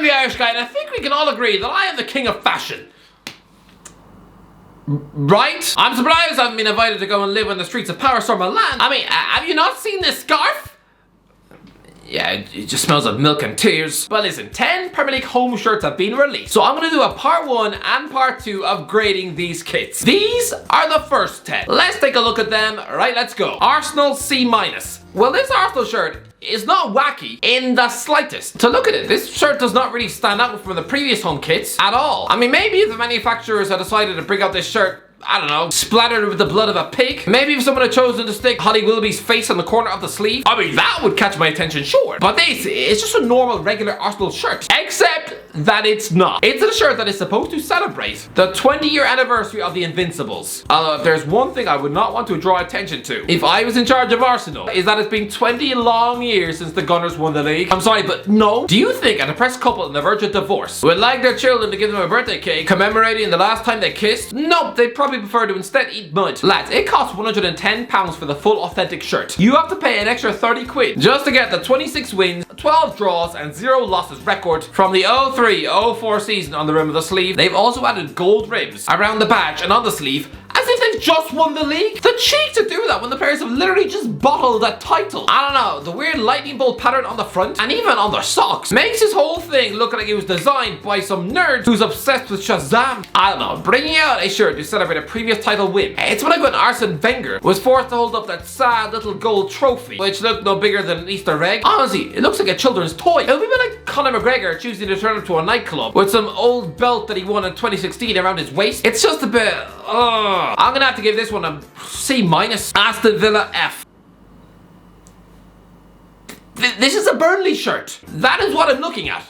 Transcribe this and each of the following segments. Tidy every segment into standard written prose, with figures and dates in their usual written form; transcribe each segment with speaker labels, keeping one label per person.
Speaker 1: the Irish guy, and I think we can all agree that I am the king of fashion. Right? I'm surprised I haven't been invited to go and live on the streets of Paris or Milan. I mean, have you not seen this scarf? Yeah, it just smells of milk and tears. But listen, 10 Premier League home shirts have been released. So I'm gonna do a part 1 and part 2 of grading these kits. These are the first 10. Let's take a look at them. Right, let's go. Arsenal C-. Well, this Arsenal shirt is not wacky in the slightest. To look at it, this shirt does not really stand out from the previous home kits at all. I mean, maybe if the manufacturers had decided to bring out this shirt, I don't know, splattered with the blood of a pig. Maybe if someone had chosen to stick Holly Willoughby's face on the corner of the sleeve, I mean, that would catch my attention, sure. But this, it's just a normal, regular Arsenal shirt. Except that it's not. It's a shirt that is supposed to celebrate the 20-year anniversary of the Invincibles. Although if there's one thing I would not want to draw attention to, if I was in charge of Arsenal, is that it's been 20 long years since the Gunners won the league. I'm sorry, but no. Do you think a depressed couple on the verge of divorce would like their children to give them a birthday cake commemorating the last time they kissed? Nope, they'd probably prefer to instead eat mud. Lads, it costs £110 for the full authentic shirt. You have to pay an extra 30 quid just to get the 26 wins, 12 draws and 0 losses record from the 03-04 season on the rim of the sleeve. They've also added gold rims around the badge and on the sleeve, as if they've just won the league. The cheek to do that when the players have literally just bottled that title. I don't know, the weird lightning bolt pattern on the front and even on their socks makes this whole thing look like it was designed by some nerd who's obsessed with Shazam. I don't know, bringing out a shirt to celebrate a previous title win. It's when Arsene Wenger was forced to hold up that sad little gold trophy, which looked no bigger than an Easter egg. Honestly, it looks like a children's toy. It would be like Conor McGregor choosing to turn up to a nightclub with some old belt that he won in 2016 around his waist. It's just a bit, I'm gonna have to give this one a C-. Aston Villa F. This is a Burnley shirt. That is what I'm looking at.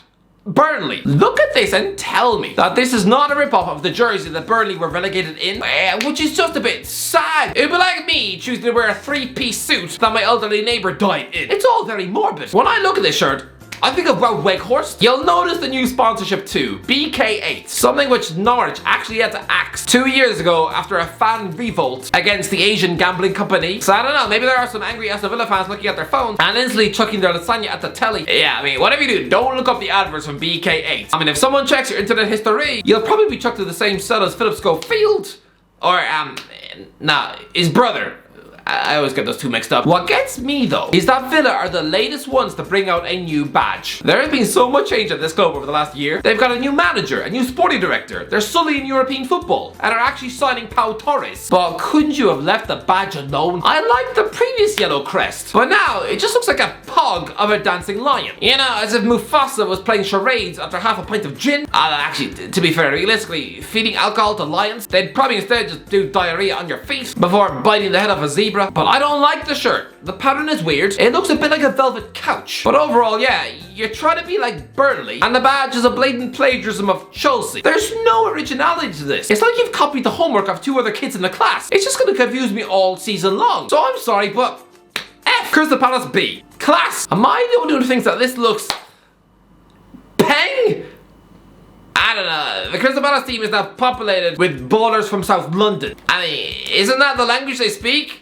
Speaker 1: Burnley. Look at this and tell me that this is not a rip-off of the jersey that Burnley were relegated in, which is just a bit sad. It'd be like me choosing to wear a 3-piece suit that my elderly neighbour died in. It's all very morbid. When I look at this shirt, I think of Wout Weghorst. You'll notice the new sponsorship too, BK8, something which Norwich actually had to axe 2 years ago after a fan revolt against the Asian gambling company. So I don't know, maybe there are some angry Aston Villa fans looking at their phones and instantly chucking their lasagna at the telly. Yeah, I mean, whatever you do, don't look up the adverts from BK8. I mean, if someone checks your internet history, you'll probably be chucked to the same cell as Philip Schofield. Or, his brother. I always get those two mixed up. What gets me though is that Villa are the latest ones to bring out a new badge. There has been so much change at this club over the last year. They've got a new manager, a new sporting director. They're sullying European football and are actually signing Pau Torres. But couldn't you have left the badge alone? I liked the previous yellow crest, but now it just looks like a pog of a dancing lion. You know, as if Mufasa was playing charades after half a pint of gin. Actually, to be fair, realistically, feeding alcohol to lions, they'd probably instead just do diarrhea on your feet before biting the head off a zebra. But I don't like the shirt. The pattern is weird. It looks a bit like a velvet couch. But overall, yeah, you're trying to be like Burnley, and the badge is a blatant plagiarism of Chelsea. There's no originality to this. It's like you've copied the homework of 2 other kids in the class. It's just gonna confuse me all season long. So I'm sorry, but F. Crystal Palace B. Class. Am I the only one who thinks that this looks peng? I don't know. The Crystal Palace team is now populated with ballers from South London. I mean, isn't that the language they speak?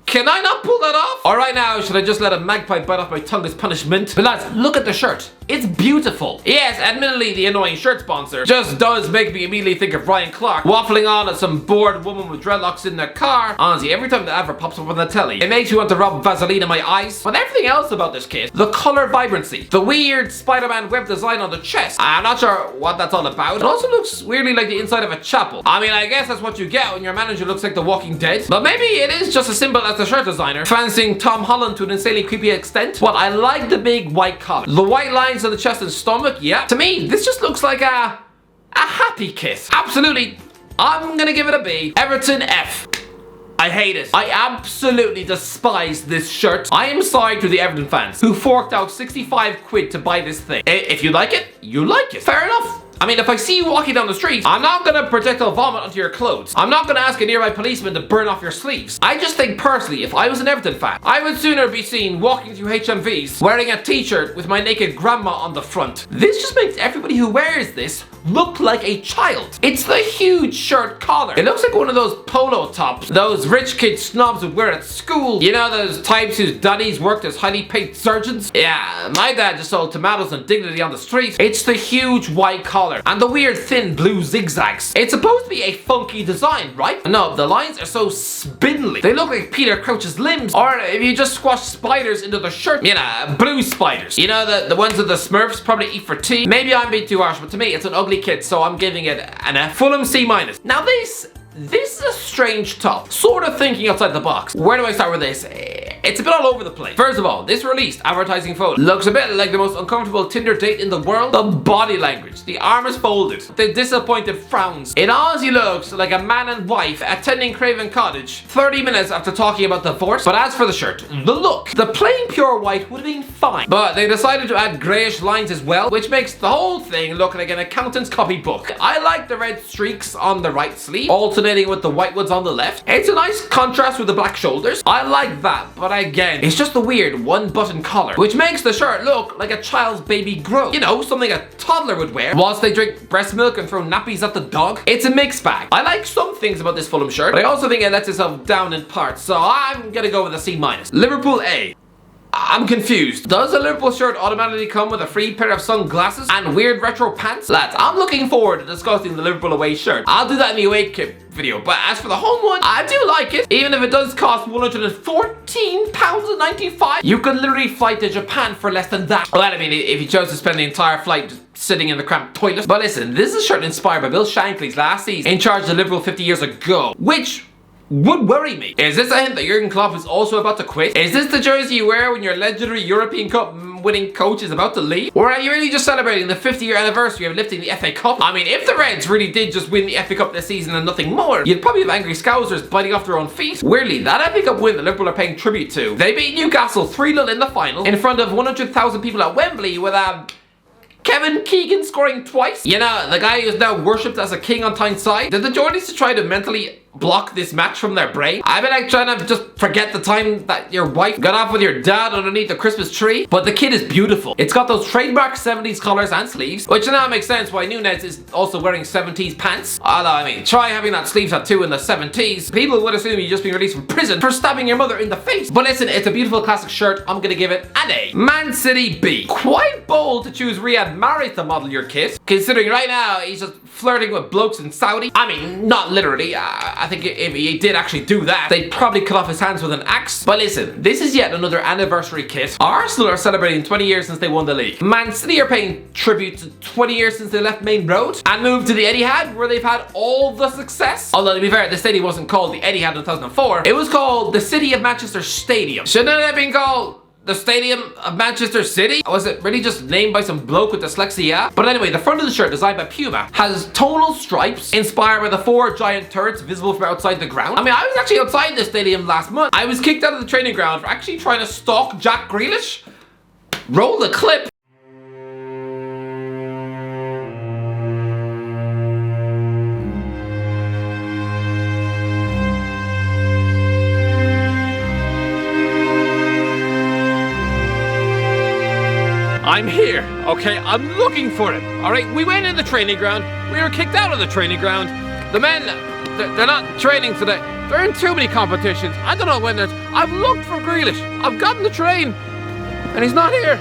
Speaker 1: Can I not pull that off? Or right now, should I just let a magpie bite off my tongue as punishment? But lads, look at the shirt. It's beautiful. Yes, admittedly, the annoying shirt sponsor just does make me immediately think of Ryan Clark waffling on at some bored woman with dreadlocks in their car. Honestly, every time the advert pops up on the telly, it makes me want to rub Vaseline in my eyes. But everything else about this kit, the color vibrancy, the weird Spider-Man web design on the chest, I'm not sure what that's all about. It also looks weirdly like the inside of a chapel. I mean, I guess that's what you get when your manager looks like The Walking Dead. But maybe it is just as simple as the shirt designer fancying Tom Holland to an insanely creepy extent. But I like the big white collar, the white lines on the chest and stomach. Yeah, to me this just looks like a happy kit. Absolutely, I'm gonna give it a B. Everton F. I hate it. I absolutely despise this shirt. I am sorry to the Everton fans who forked out 65 quid to buy this thing. If you like it, you like it. Fair enough. I mean, if I see you walking down the street, I'm not gonna projectile vomit onto your clothes. I'm not gonna ask a nearby policeman to burn off your sleeves. I just think personally, if I was an Everton fan, I would sooner be seen walking through HMVs wearing a t-shirt with my naked grandma on the front. This just makes everybody who wears this look like a child. It's the huge shirt collar. It looks like one of those polo tops those rich kid snobs would wear at school. You know, those types whose daddies worked as highly paid surgeons? Yeah, my dad just sold tomatoes and dignity on the street. It's the huge white collar and the weird thin blue zigzags. It's supposed to be a funky design, right? No, the lines are so spindly. They look like Peter Crouch's limbs, or if you just squash spiders into the shirt. You know, blue spiders. You know, the ones that the Smurfs probably eat for tea. Maybe I'm being too harsh, but to me it's an ugly kit, so I'm giving it an F. Fulham C-. Now this is a strange top. Sort of thinking outside the box. Where do I start with this? It's a bit all over the place. First of all, this released advertising photo looks a bit like the most uncomfortable Tinder date in the world. The body language, the arm is folded, the disappointed frowns. It honestly looks like a man and wife attending Craven Cottage 30 minutes after talking about divorce. But as for the shirt, the look, the plain pure white would have been fine. But they decided to add greyish lines as well, which makes the whole thing look like an accountant's copybook. I like the red streaks on the right sleeve, alternating with the white ones on the left. It's a nice contrast with the black shoulders. I like that, but again, it's just the weird one button collar, which makes the shirt look like a child's baby grow. You know, something a toddler would wear whilst they drink breast milk and throw nappies at the dog. It's a mixed bag. I like some things about this Fulham shirt, but I also think it lets itself down in parts, so I'm gonna go with a C-. Liverpool A. I'm confused. Does a Liverpool shirt automatically come with a free pair of sunglasses and weird retro pants? Lads, I'm looking forward to discussing the Liverpool away shirt. I'll do that in the away kit video, but as for the home one, I do like it. Even if it does cost £114.95, you could literally fly to Japan for less than that. Well, I mean, if you chose to spend the entire flight just sitting in the cramped toilet. But listen, this is a shirt inspired by Bill Shankly's last season in charge of Liverpool 50 years ago, which would worry me. Is this a hint that Jurgen Klopp is also about to quit? Is this the jersey you wear when your legendary European Cup winning coach is about to leave? Or are you really just celebrating the 50-year anniversary of lifting the FA Cup? I mean, if the Reds really did just win the FA Cup this season and nothing more, you'd probably have angry Scousers biting off their own feet. Weirdly, that FA Cup win that Liverpool are paying tribute to, they beat Newcastle 3-0 in the final in front of 100,000 people at Wembley with Kevin Keegan scoring twice. You know, the guy who's now worshipped as a king on Tyneside. Did the Geordies to try to mentally block this match from their brain? I've been like trying to just forget the time that your wife got off with your dad underneath the Christmas tree. But the kit is beautiful. It's got those trademark 70s collars and sleeves, which now makes sense why Nunez is also wearing 70s pants. Although, I mean, try having that sleeve tattoo in the 70s. People would assume you've just been released from prison for stabbing your mother in the face. But listen, it's a beautiful classic shirt. I'm gonna give it an A. Man City B. Quite bold to choose Riyad Mahrez to model your kit, considering right now he's just flirting with blokes in Saudi. I mean, not literally. I think if he did actually do that, they'd probably cut off his hands with an axe. But listen, this is yet another anniversary kit. Arsenal are celebrating 20 years since they won the league. Man City are paying tribute to 20 years since they left Main Road and moved to the Etihad, where they've had all the success. Although, to be fair, the stadium wasn't called the Etihad in 2004. It was called the City of Manchester Stadium. Shouldn't it have been called the Stadium of Manchester City? Was it really just named by some bloke with dyslexia? But anyway, the front of the shirt, designed by Puma, has tonal stripes inspired by the 4 giant turrets visible from outside the ground. I mean, I was actually outside the stadium last month. I was kicked out of the training ground for actually trying to stalk Jack Grealish. Roll the clip. I'm here, okay? I'm looking for him, alright? We went in the training ground, we were kicked out of the training ground. The men, they're not training today. They're in too many competitions. I don't know when there's... I've looked for Grealish. I've gotten the train, and he's not here.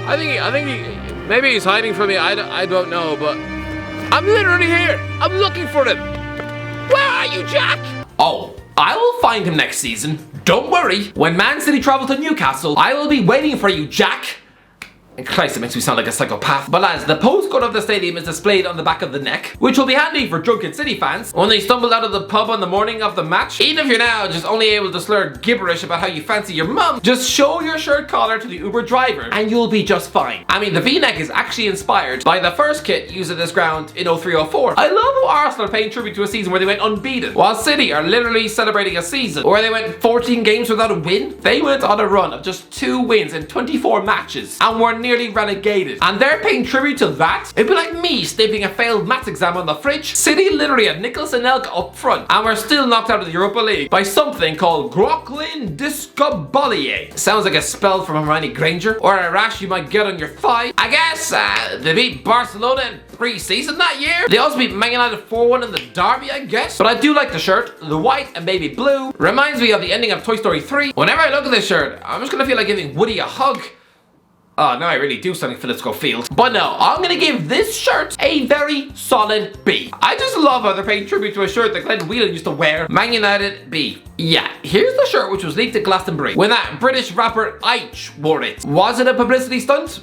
Speaker 1: I think he maybe he's hiding from me. I don't know, but I'm literally here. I'm looking for him. Where are you, Jack? Oh, I will find him next season. Don't worry. When Man City travel to Newcastle, I will be waiting for you, Jack. Christ, it makes me sound like a psychopath. But lads, the postcode of the stadium is displayed on the back of the neck, which will be handy for drunken City fans when they stumbled out of the pub on the morning of the match. Even if you're now just only able to slur gibberish about how you fancy your mum, just show your shirt collar to the Uber driver and you'll be just fine. I mean, the V-neck is actually inspired by the first kit used at this ground in 03-04. I love how Arsenal are paying tribute to a season where they went unbeaten, while City are literally celebrating a season where they went 14 games without a win. They went on a run of just 2 wins in 24 matches and were nearly relegated. And they're paying tribute to that? It'd be like me snipping a failed maths exam on the fridge. City literally had Nicholas and Elka up front, and we're still knocked out of the Europa League by something called Groklin Discobolier. Sounds like a spell from Hermione Granger, or a rash you might get on your thigh. I guess they beat Barcelona in pre-season that year. They also beat Man United 4-1 in the derby, I guess. But I do like the shirt. The white and baby blue reminds me of the ending of Toy Story 3. Whenever I look at this shirt, I'm just gonna feel like giving Woody a hug. Oh, now I really do sound like Philip Schofield. But no, I'm gonna give this shirt a very solid B. I just love how they're paying tribute to a shirt that Glenn Whelan used to wear. Man United B. Yeah, here's the shirt which was leaked at Glastonbury when that British rapper Aitch wore it. Was it a publicity stunt?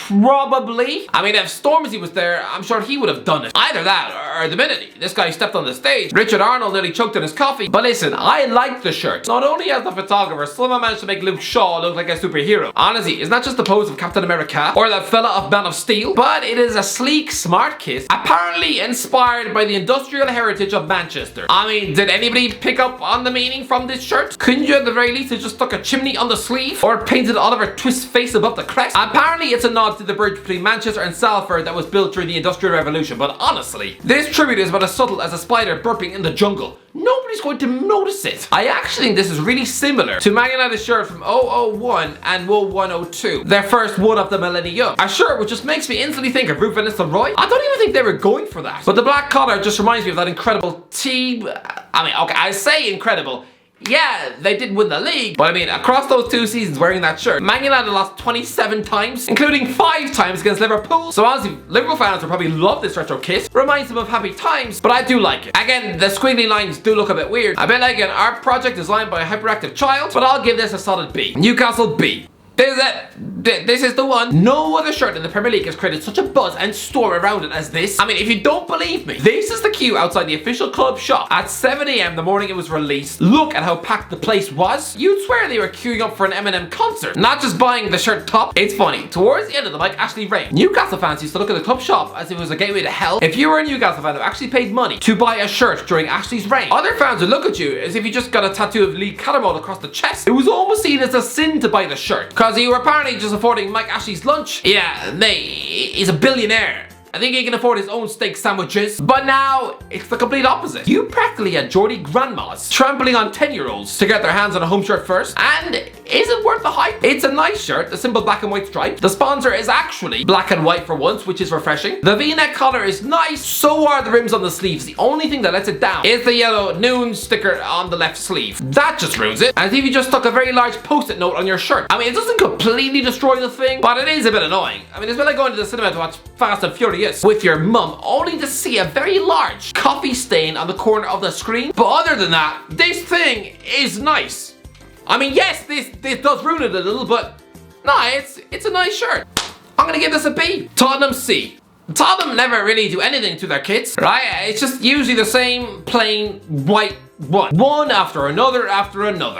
Speaker 1: Probably. I mean, if Stormzy was there, I'm sure he would have done it. Either that, or the minute this guy stepped on the stage, Richard Arnold nearly choked on his coffee. But listen, I like the shirt. Not only has the photographer somehow managed to make Luke Shaw look like a superhero. Honestly, it's not just the pose of Captain America or that fella of Man of Steel, but it is a sleek, smart kiss, apparently inspired by the industrial heritage of Manchester. I mean, did anybody pick up on the meaning from this shirt? Couldn't you at the very least have just stuck a chimney on the sleeve or painted Oliver Twist's face above the crest? Apparently, it's a nod to the bridge between Manchester and Salford that was built during the Industrial Revolution, but honestly, this tribute is about as subtle as a spider burping in the jungle. Nobody's going to notice it. I actually think this is really similar to Man United's shirt from 001 and 0102, their first one of the millennium. A shirt which just makes me instantly think of Ruth Van Nistelrooy. I don't even think they were going for that. But the black collar just reminds me of that incredible team. I mean, okay, I say incredible. Yeah, they did win the league, but I mean, across those 2 seasons wearing that shirt, Man United lost 27 times, including 5 times against Liverpool. So honestly, Liverpool fans will probably love this retro kit. Reminds them of happy times, but I do like it. Again, the squiggly lines do look a bit weird. A bit like an art project designed by a hyperactive child, but I'll give this a solid B. Newcastle B. This is it. This is the one. No other shirt in the Premier League has created such a buzz and storm around it as this. I mean, if you don't believe me, this is the queue outside the official club shop at 7 AM the morning it was released. Look at how packed the place was. You'd swear they were queuing up for an Eminem concert, not just buying the shirt top. It's funny, towards the end of the night actually rained. Newcastle fans used to look at the club shop as if it was a gateway to hell. If you were a Newcastle fan who actually paid money to buy a shirt during Ashley's reign, other fans would look at you as if you just got a tattoo of Lee Cattermole across the chest. It was almost seen as a sin to buy the shirt, because you were apparently just affording Mike Ashley's lunch. Yeah, he's a billionaire. I think he can afford his own steak sandwiches. But now, it's the complete opposite. You practically had Geordie grandmas trampling on 10-year-olds to get their hands on a home shirt first. And is it worth the hype? It's a nice shirt, a simple black and white stripe. The sponsor is actually black and white for once, which is refreshing. The V-neck collar is nice, so are the rims on the sleeves. The only thing that lets it down is the yellow noon sticker on the left sleeve. That just ruins it. As if you just stuck a very large post-it note on your shirt. I mean, it doesn't completely destroy the thing, but it is a bit annoying. I mean, it's like going to the cinema to watch Fast and Furious with your mum, only to see a very large coffee stain on the corner of the screen. But other than that, this thing is nice. I mean, yes, this does ruin it a little, but no, it's a nice shirt. I'm gonna give this a B. Tottenham C. Tottenham never really do anything to their kits, right? It's just usually the same plain white one after another,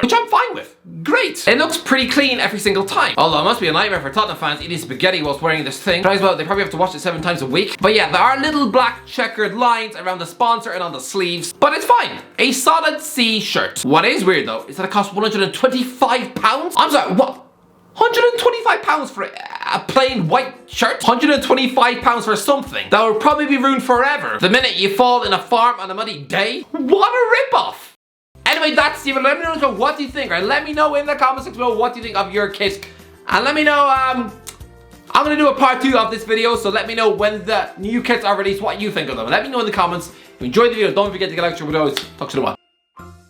Speaker 1: which I'm fine with. Great. It looks pretty clean every single time. Although it must be a nightmare for Tottenham fans eating spaghetti whilst wearing this thing. Well, they probably have to watch it 7 times a week. But yeah, there are little black checkered lines around the sponsor and on the sleeves, but it's fine. A solid C shirt. What is weird though is that it costs £125. I'm sorry, what? £125 for a plain white shirt? £125 for something that will probably be ruined forever the minute you fall in a farm on a muddy day? What a ripoff! Anyway, that's Stephen. Let me know what you think, or let me know in the comments section below what you think of your kit. And let me know, I'm gonna do a part 2 of this video, so let me know when the new kits are released, what you think of them. Let me know in the comments. If you enjoyed the video, don't forget to get like, share, talk to you tomorrow.